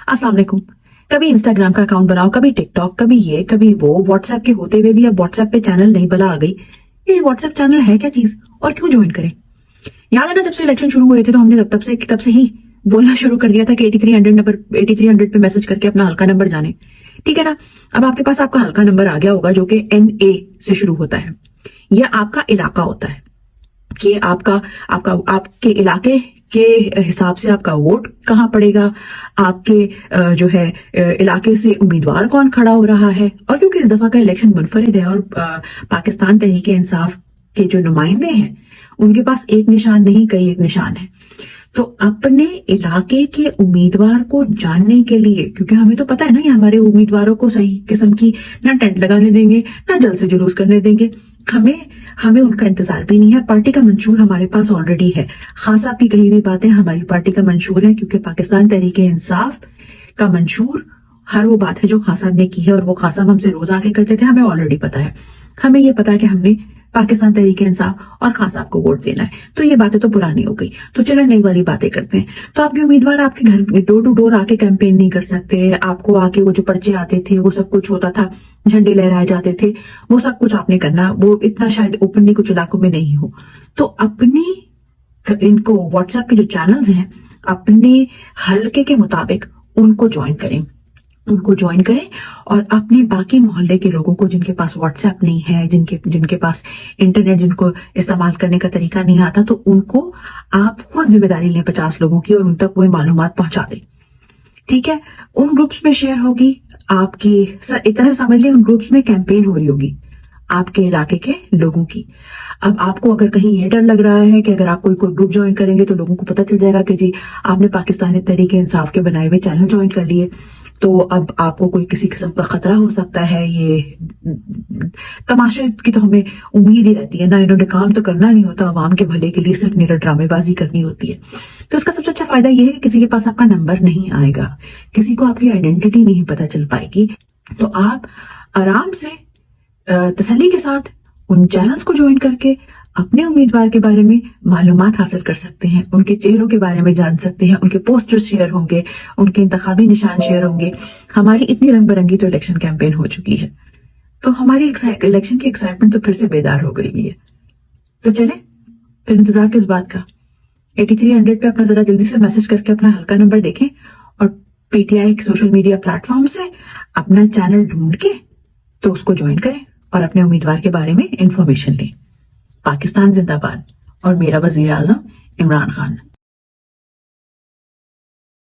अस्सलाम वालेकुम। कभी इंस्टाग्राम का अकाउंट बनाओ, कभी टिकटॉक, कभी ये कभी वो। व्हाट्सएप के होते हुए भी अब व्हाट्सएप पे चैनल नहीं बना आ गई। ये व्हाट्सएप चैनल है क्या चीज और क्यों ज्वाइन करें? याद है ना, जब से इलेक्शन शुरू हुए थे तो हमने तब से ही बोलना शुरू कर दिया था कि 8300 नंबर 8300 पे मैसेज करके अपना हल्का नंबर जाने। ठीक है ना। अब आपके पास आपका हल्का नंबर आ गया होगा जो कि NA से शुरू होता है। यह आपका इलाका होता है कि आपका आपका आपके इलाके के हिसाब से आपका वोट कहाँ पड़ेगा, आपके जो है इलाके से उम्मीदवार कौन खड़ा हो रहा है। और क्योंकि इस दफा का इलेक्शन मुनफरिद है और पाकिस्तान तहरीक इंसाफ के जो नुमाइंदे हैं उनके पास एक निशान नहीं कई एक निशान है, तो अपने इलाके के उम्मीदवार को जानने के लिए, क्योंकि हमें तो पता है ना ये हमारे उम्मीदवारों को सही किस्म की ना टेंट लगाने देंगे ना जल से जुलूस करने देंगे, हमें हमें उनका इंतजार भी नहीं है। पार्टी का मंशूर हमारे पास ऑलरेडी है। खान साहब की कही हुई बातें हमारी पार्टी का मंशूर है, क्योंकि पाकिस्तान तहरीक इंसाफ का मंशूर हर वो बात है जो खान साहब ने की है और वो खान साहब हमसे रोज आके करते थे, हमें ऑलरेडी पता है। हमें ये पता है कि हमने पाकिस्तान तहरीक इंसाफ और खान साहब को वोट देना है, तो ये बातें तो पुरानी हो गई। तो चलो नई वाली बातें करते हैं। तो आपके उम्मीदवार आपके घर डोर टू डोर आके कैंपेन नहीं कर सकते। आपको आके वो जो पर्चे आते थे, वो सब कुछ होता था, झंडे लहराए जाते थे, वो सब कुछ आपने करना, वो इतना शायद ओपनली कुछ इलाकों में नहीं हो। तो अपनी इनको व्हाट्सएप के जो चैनल्स हैं अपने हल्के के मुताबिक उनको ज्वाइन करें और अपने बाकी मोहल्ले के लोगों को जिनके पास व्हाट्सएप नहीं है, जिनके पास इंटरनेट जिनको इस्तेमाल करने का तरीका नहीं आता, तो उनको आप खुद जिम्मेदारी लें 50 लोगों की और उन तक वो मालूमात पहुंचा दें। ठीक है, उन ग्रुप्स में शेयर होगी आपकी, एक तरह से समझ लें उन ग्रुप्स में कैंपेन हो रही होगी आपके इलाके के लोगों की। अब आपको अगर कहीं ये डर लग रहा है कि अगर आप कोई ग्रुप ज्वाइन करेंगे तो लोगों को पता चल जाएगा कि जी आपने पाकिस्तानी तहरीक इंसाफ के बनाए हुए चैनल ज्वाइन कर लिए, तो अब आपको कोई किसी किस्म का खतरा हो सकता है। ये तमाशे की तो हमें उम्मीद ही रहती है ना, इन्होंने काम तो करना नहीं होता, आवाम के भले के लिए सिर्फ निरा ड्रामेबाजी करनी होती है। तो इसका सबसे अच्छा फायदा यह है कि किसी के पास आपका नंबर नहीं आएगा, किसी को आपकी आइडेंटिटी नहीं पता चल पाएगी। तो आप आराम से तसल्ली के साथ उन चैनल्स को ज्वाइन करके अपने उम्मीदवार के बारे में मालूमात हासिल कर सकते हैं, उनके चेहरों के बारे में जान सकते हैं, उनके पोस्टर्स शेयर होंगे, उनके इंतखाबी निशान शेयर होंगे। हमारी इतनी रंग बिरंगी तो इलेक्शन कैंपेन हो चुकी है, तो हमारी इलेक्शन की एक्साइटमेंट तो फिर से बेदार हो गई भी है। तो चले फिर इंतजार किस बात का, 8300 पे अपना जरा जल्दी से मैसेज करके अपना हल्का नंबर देखें और PTI सोशल मीडिया प्लेटफॉर्म से अपना चैनल ढूंढ के तो उसको ज्वाइन करें और अपने उम्मीदवार के बारे में इंफॉर्मेशन लें। पाकिस्तान जिंदाबाद और मेरा वजीर आजम इमरान खान।